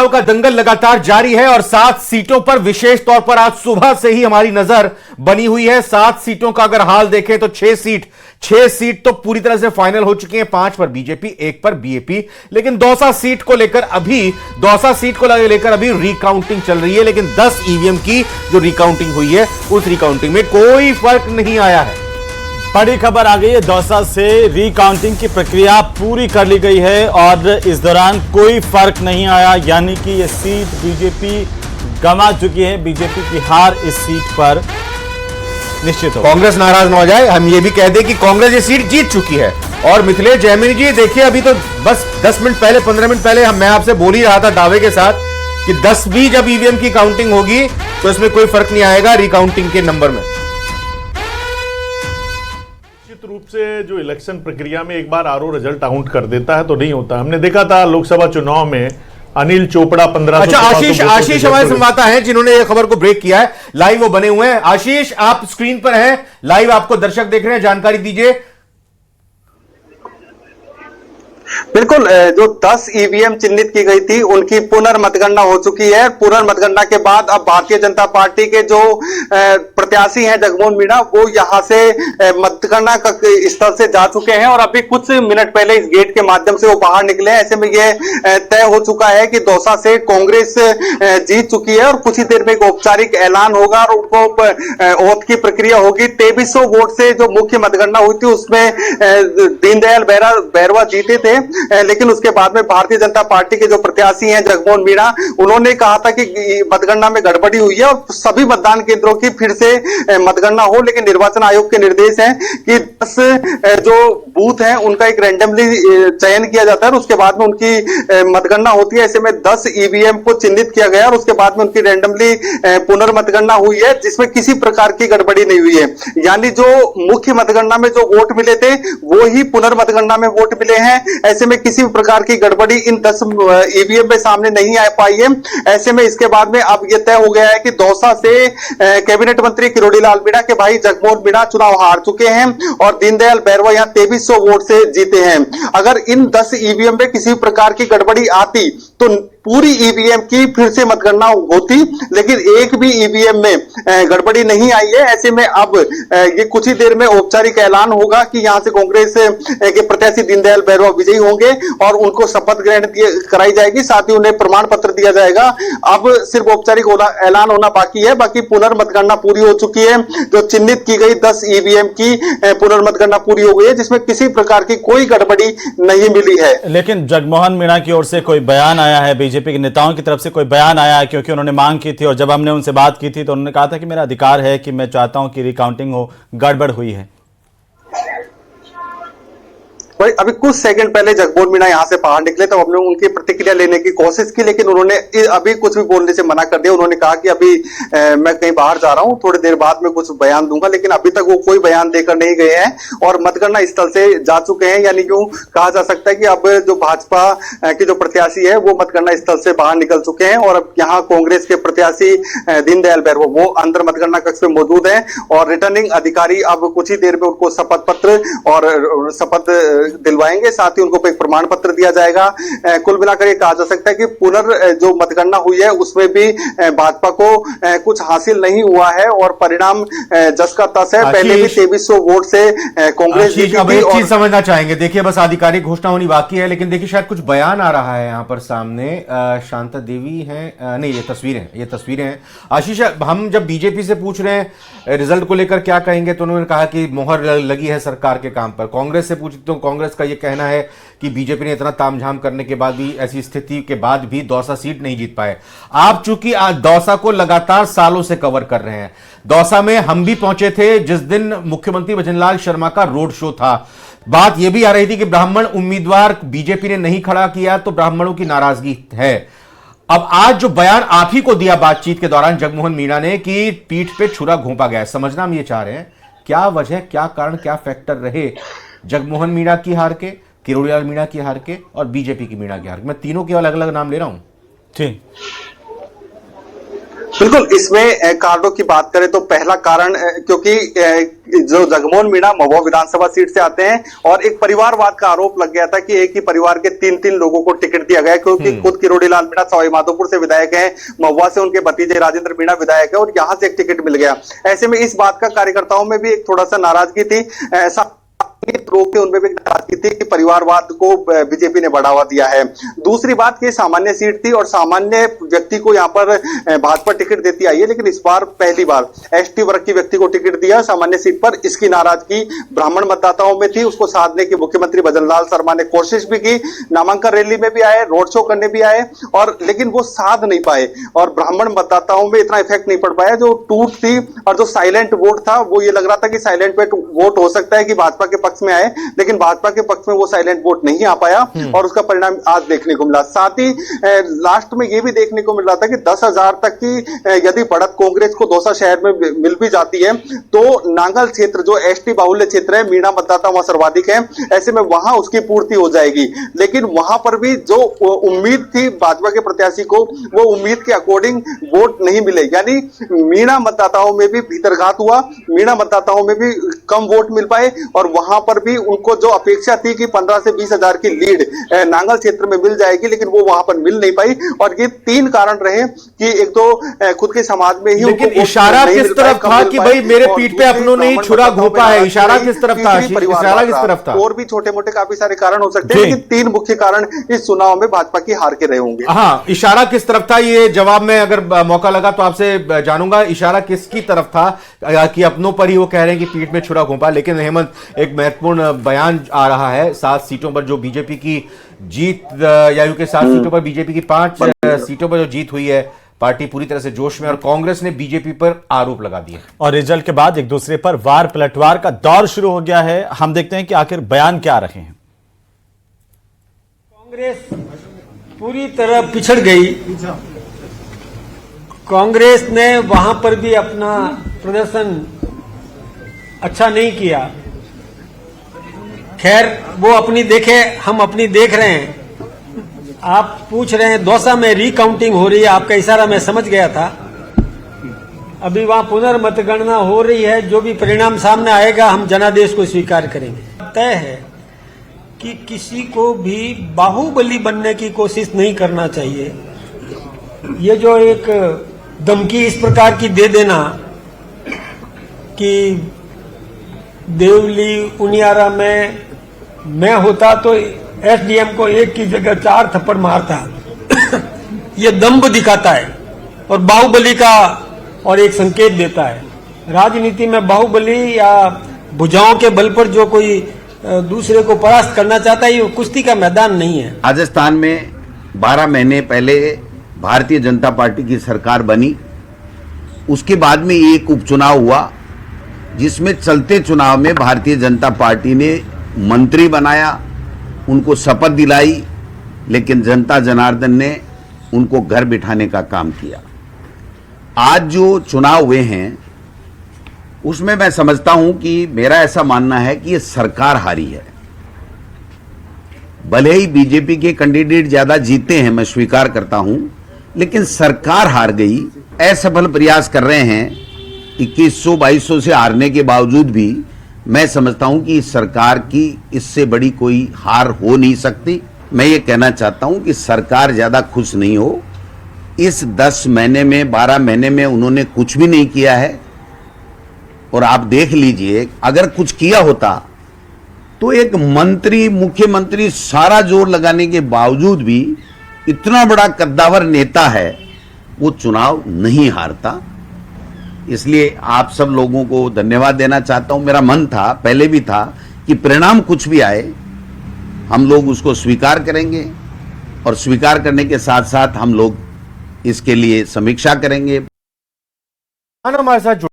चुनाव का दंगल लगातार जारी है और 7 सीटों पर विशेष तौर पर आज सुबह से ही हमारी नजर बनी हुई है। 7 सीटों का अगर हाल देखें तो 6 सीट तो पूरी तरह से फाइनल हो चुकी हैं। 5 पर बीजेपी, 1 पर बीएपी। लेकिन दौसा सीट को लेकर अभी रिकाउंटिंग चल रही है। लेकिन 10 ईवीएम की जो रिकाउंटिंग हुई है उस रिकाउंटिंग में कोई फर्क नहीं आया है। बड़ी खबर आ गई है, दौसा से रिकाउंटिंग की प्रक्रिया पूरी कर ली गई है और इस दौरान कोई फर्क नहीं आया, यानी कि ये सीट बीजेपी गंवा चुकी है। बीजेपी की हार इस सीट पर निश्चित हो। कांग्रेस नाराज न हो जाए, हम ये भी कह दें कि कांग्रेस ये सीट जीत चुकी है। और मिथिलेश जैमिनी जी देखिए, अभी तो बस 10 मिनट पहले, 15 मिनट पहले मैं आपसे बोल ही रहा था दावे के साथ कि 10 भी जब ईवीएम की काउंटिंग होगी तो इसमें कोई फर्क नहीं आएगा रिकाउंटिंग के नंबर में। रूप से जो इलेक्शन प्रक्रिया में एक बार आरओ रिजल्ट आउट कर देता है तो नहीं होता। हमने देखा था लोकसभा चुनाव में अनिल चोपड़ा 15। अच्छा, आशीष हमारे संवाददाता हैं जिन्होंने ये खबर को ब्रेक किया है, लाइव वो बने हुए हैं। आशीष, आप स्क्रीन पर हैं, लाइव आपको दर्शक देख रहे हैं, जानकारी दीजिए। बिल्कुल, जो 10 ईवीएम चिन्हित की गई थी उनकी पुनर्मतगणना हो चुकी है। पुनर्मतगणना के बाद अब भारतीय जनता पार्टी के जो प्रत्याशी हैं जगमोहन मीणा, वो यहां से मतगणना स्थल से जा चुके हैं और अभी कुछ मिनट पहले इस गेट के माध्यम से वो बाहर निकले हैं। ऐसे में यह तय हो चुका है कि दौसा से कांग्रेस जीत चुकी है और कुछ ही देर में एक औपचारिक ऐलान होगा और उनको ओथ की प्रक्रिया होगी। 2300 वोट से जो मुख्य मतगणना हुई थी उसमें दीनदयाल बैरवा जीते थे, लेकिन उसके बाद में भारतीय जनता पार्टी के जो प्रत्याशी हैं जगमोहन मीणा, उन्होंने कहा था कि मतगणना में गड़बड़ी हुई है और सभी मतदान केंद्रों की फिर से मतगणना हो। लेकिन निर्वाचन आयोग के निर्देश हैं कि 10 जो बूथ हैं उनका एक रैंडमली चयन किया जाता है और उसके बाद में उनकी मतगणना होती है। ऐसे में 10 ईवीएम को चिन्हित किया गया और उसके बाद में उनकी रैंडमली पुनर्मतगणना हुई है जिसमें किसी प्रकार की गड़बड़ी नहीं हुई है। यानी जो मुख्य मतगणना में जो वोट मिले थे वो ही पुनर्मतगणना में वोट मिले हैं। ऐसे में किसी भी प्रकार की गड़बड़ी इन 10 ईवीएम में सामने नहीं आ पाई है। ऐसे में इसके बाद में अब यह तय हो गया है कि दौसा से कैबिनेट मंत्री किरोड़ीलाल मीणा के भाई जगमोहन मीणा चुनाव हार चुके हैं और दीनदयाल बैरवा यहां 2300 वोट से जीते हैं। अगर इन 10 ईवीएम में किसी प्रकार की गड़बड़ी आती तो पूरी ईवीएम की फिर से मतगणना होती, लेकिन एक भी ईवीएम में गड़बड़ी नहीं आई है। ऐसे में अब ये कुछ ही देर में औपचारिक ऐलान होगा कि यहां से कांग्रेस के प्रत्याशी दीनदयाल बैरवा विजयी होंगे और उनको शपथ ग्रहण कराई जाएगी, साथ ही उन्हें प्रमाण पत्र दिया जाएगा। अब सिर्फ औपचारिक ऐलान होना बाकी है, बाकी पुनर्मतगणना पूरी हो चुकी है। जो चिन्हित की गई 10 ईवीएम की पुनर्मतगणना पूरी हो गई है जिसमें किसी प्रकार की कोई गड़बड़ी नहीं मिली है। लेकिन जगमोहन मीणा की ओर से कोई बयान आया है, बीजेपी के नेताओं की तरफ से कोई बयान आया है, क्योंकि उन्होंने मांग की थी और जब हमने उनसे बात की थी तो उन्होंने कहा था कि मेरा अधिकार है कि मैं चाहता हूं कि रिकाउंटिंग हो, गड़बड़ हुई है। भाई अभी कुछ सेकंड पहले जगमोहन मीणा यहां से बाहर निकले तो हमने उनकी प्रतिक्रिया लेने की कोशिश की, लेकिन उन्होंने अभी कुछ भी बोलने से मना कर दिया। उन्होंने कहा कि अभी मैं कहीं बाहर जा रहा हूं, थोड़ी देर बाद में कुछ बयान दूंगा, लेकिन अभी तक वो कोई बयान देकर नहीं गए हैं और मतगणना स्थल से जा चुके हैं। यानी यूं कहा जा सकता है कि अब जो भाजपा के जो प्रत्याशी है वो मतगणना स्थल से बाहर निकल चुके हैं और अब यहाँ कांग्रेस के प्रत्याशी दीनदयाल बैरवा वो अंदर मतगणना कक्ष में मौजूद है और रिटर्निंग अधिकारी अब कुछ ही देर में उनको शपथ पत्र और शपथ दिलवाएंगे, साथ ही उनको एक प्रमाण पत्र दिया जाएगा। कुल मिलाकर ये कहा जा सकता है कि जो मतगणना हुई है उसमें भी भाजपा को कुछ हासिल नहीं हुआ है और परिणाम जस का तस है। पहले भी 2300 वोट से कांग्रेस जीती थी। एक चीज समझना चाहेंगे, देखिए बस आधिकारिक घोषणा होनी बाकी है, लेकिन देखिए शायद कुछ बयान आ रहा है यहाँ पर सामने। शांता देवी हैं, नहीं ये तस्वीरें हैं। आशीष, हम जब बीजेपी से पूछ रहे हैं रिजल्ट को लेकर क्या कहेंगे तो उन्होंने कहा कि मोहर लगी है सरकार के काम पर। कांग्रेस से पूछते तो कांग्रेस का ये कहना है कि बीजेपी ने इतना तामझाम करने के बाद भी, ऐसी स्थिति के बाद भी दौसा सीट नहीं जीत पाए। आप चूंकि दौसा को लगातार सालों से कवर कर रहे हैं, दौसा में हम भी पहुंचे थे जिस दिन मुख्यमंत्री भजनलाल शर्मा का रोड शो था। बात यह भी आ रही थी कि ब्राह्मण उम्मीदवार बीजेपी ने नहीं खड़ा किया तो ब्राह्मणों की नाराजगी है। अब आज जो बयान आप ही को दिया बातचीत के दौरान जगमोहन मीणा ने कि पीठ पे छुरा घोंपा गया, समझना हम ये चाह रहे हैं क्या वजह, क्या कारण, क्या फैक्टर रहे जगमोहन मीणा की हार के, किरोड़ीलाल मीणा की हार के और बीजेपी की मीणा की हार के। मैं तीनों के अलग अलग नाम ले रहा हूं। ठीक, बिल्कुल, इसमें कारणों की बात करें तो पहला कारण क्योंकि जो जगमोहन मीणा महुआ विधानसभा सीट से आते हैं और एक परिवारवाद का आरोप लग गया था कि एक ही परिवार के 3 लोगों को टिकट दिया गया, क्योंकि खुद किरोड़ीलाल मीणा सवाई माधोपुर से विधायक हैं, महुआ से उनके भतीजे राजेंद्र मीणा विधायक है और यहां से एक टिकट मिल गया। ऐसे में इस बात का कार्यकर्ताओं में भी एक थोड़ा सा नाराजगी थी, रोक के उनमें भी नाराजगी थी कि परिवारवाद को बीजेपी ने बढ़ावा दिया है। दूसरी बात कि सामान्य सीट थी और सामान्य व्यक्ति को यहाँ पर भाजपा टिकट देती आई है, लेकिन इस बार पहली बार एसटी वर्ग की व्यक्ति को टिकट दिया सामान्य सीट पर। इसकी नाराजगी ब्राह्मण मतदाताओं में थी, उसको साधने की मुख्यमंत्री भजनलाल शर्मा ने कोशिश भी की, नामांकन रैली में भी आए, रोड शो करने भी आए, और लेकिन वो साध नहीं पाए और ब्राह्मण मतदाताओं में इतना इफेक्ट नहीं पड़ पाया। जो टूट थी और जो साइलेंट वोट था, वो ये लग रहा था कि साइलेंट वोट हो सकता है कि भाजपा के पक्ष में आए, लेकिन भाजपा के पक्ष में वो साइलेंट वोट नहीं आ पाया और उसका परिणाम आज देखने को मिला। साथ ही लास्ट में ये भी देखने को मिल रहा था कि 10,000 तक की यदि बढ़त कांग्रेस को दौसा शहर में मिल भी जाती है तो नांगल क्षेत्र जो एसटी बाहुल्य क्षेत्र है, मीणा मतदाता वहां सर्वाधिक है, ऐसे में वहां उसकी पूर्ति हो जाएगी। लेकिन वहां पर भी जो उम्मीद थी भाजपा के प्रत्याशी को, वो उम्मीद के अकॉर्डिंग वोट नहीं मिले, यानी मीणा मतदाताओं में भी भीतरघात हुआ, मीणा मतदाताओं में भी कम वोट मिल पाए और वहां पर भी उनको जो अपेक्षा थी कि 15 से 20 हजार की लीड नांगल क्षेत्र में मिल जाएगी, लेकिन वो वहां पर मिल नहीं पाई। और ये 3 कारण रहे कि एक तो खुद के समाज में ही, लेकिन इशारा किस तरफ था कि भाई मेरे पीठ पे अपनों ने ही छुरा घोंपा है, इशारा किस तरफ था? इशारा किस तरफ था? और भी छोटे मोटे काफी सारे कारण हो सकते हैं, लेकिन 3 मुख्य कारण इस चुनाव में भाजपा की हार के रहे होंगे। हाँ, इशारा किस तरफ था, ये जवाब में अगर मौका लगा तो आपसे जानूंगा। इशारा किसकी तरफ था कि अपनों पर ही वो कह रहे हैं कि पीठ में छुरा घोंपा? लेकिन हेमंत, एक महत्वपूर्ण बयान आ रहा है, 7 सीटों पर जो बीजेपी की जीत, यानी कि 7 सीटों पर बीजेपी की 5 सीटों पर जो जीत हुई है, पार्टी पूरी तरह से जोश में और कांग्रेस ने बीजेपी पर आरोप लगा दिए और रिजल्ट के बाद एक दूसरे पर वार पलटवार का दौर शुरू हो गया है। हम देखते हैं कि आखिर बयान क्या रहे हैं। कांग्रेस पूरी तरह पिछड़ गई। कांग्रेस ने वहां पर भी अपना प्रदर्शन अच्छा नहीं किया। खैर, वो अपनी देखे, हम अपनी देख रहे हैं। आप पूछ रहे हैं दौसा में रिकाउंटिंग हो रही है, आपका इशारा मैं समझ गया था। अभी वहां पुनर्मतगणना हो रही है, जो भी परिणाम सामने आएगा हम जनादेश को स्वीकार करेंगे। तय है कि किसी को भी बाहुबली बनने की कोशिश नहीं करना चाहिए। ये जो एक धमकी इस प्रकार की दे देना कि देवली उनियारा में मैं होता तो एसडीएम को 1 की जगह 4 थप्पड़ मारता, ये दम्भ दिखाता है और बाहुबली का और एक संकेत देता है। राजनीति में बाहुबली या भुजाओं के बल पर जो कोई दूसरे को परास्त करना चाहता है, ये कुश्ती का मैदान नहीं है। राजस्थान में 12 महीने पहले भारतीय जनता पार्टी की सरकार बनी, उसके बाद में एक उपचुनाव हुआ जिसमें चलते चुनाव में भारतीय जनता पार्टी ने मंत्री बनाया, उनको शपथ दिलाई, लेकिन जनता जनार्दन ने उनको घर बिठाने का काम किया। आज जो चुनाव हुए हैं उसमें मैं समझता हूं कि मेरा ऐसा मानना है कि ये सरकार हारी है। भले ही बीजेपी के कैंडिडेट ज्यादा जीते हैं, मैं स्वीकार करता हूं, लेकिन सरकार हार गई। असफल प्रयास कर रहे हैं, 2100-2200 से हारने के बावजूद भी मैं समझता हूं कि इस सरकार की इससे बड़ी कोई हार हो नहीं सकती। मैं ये कहना चाहता हूं कि सरकार ज्यादा खुश नहीं हो। इस 10 महीने में 12 महीने में उन्होंने कुछ भी नहीं किया है। और आप देख लीजिए, अगर कुछ किया होता तो एक मंत्री, मुख्यमंत्री सारा जोर लगाने के बावजूद भी इतना बड़ा कद्दावर नेता है, वो चुनाव नहीं हारता। इसलिए आप सब लोगों को धन्यवाद देना चाहता हूं। मेरा मन था, पहले भी था, कि परिणाम कुछ भी आए हम लोग उसको स्वीकार करेंगे और स्वीकार करने के साथ साथ हम लोग इसके लिए समीक्षा करेंगे। हमारे साथ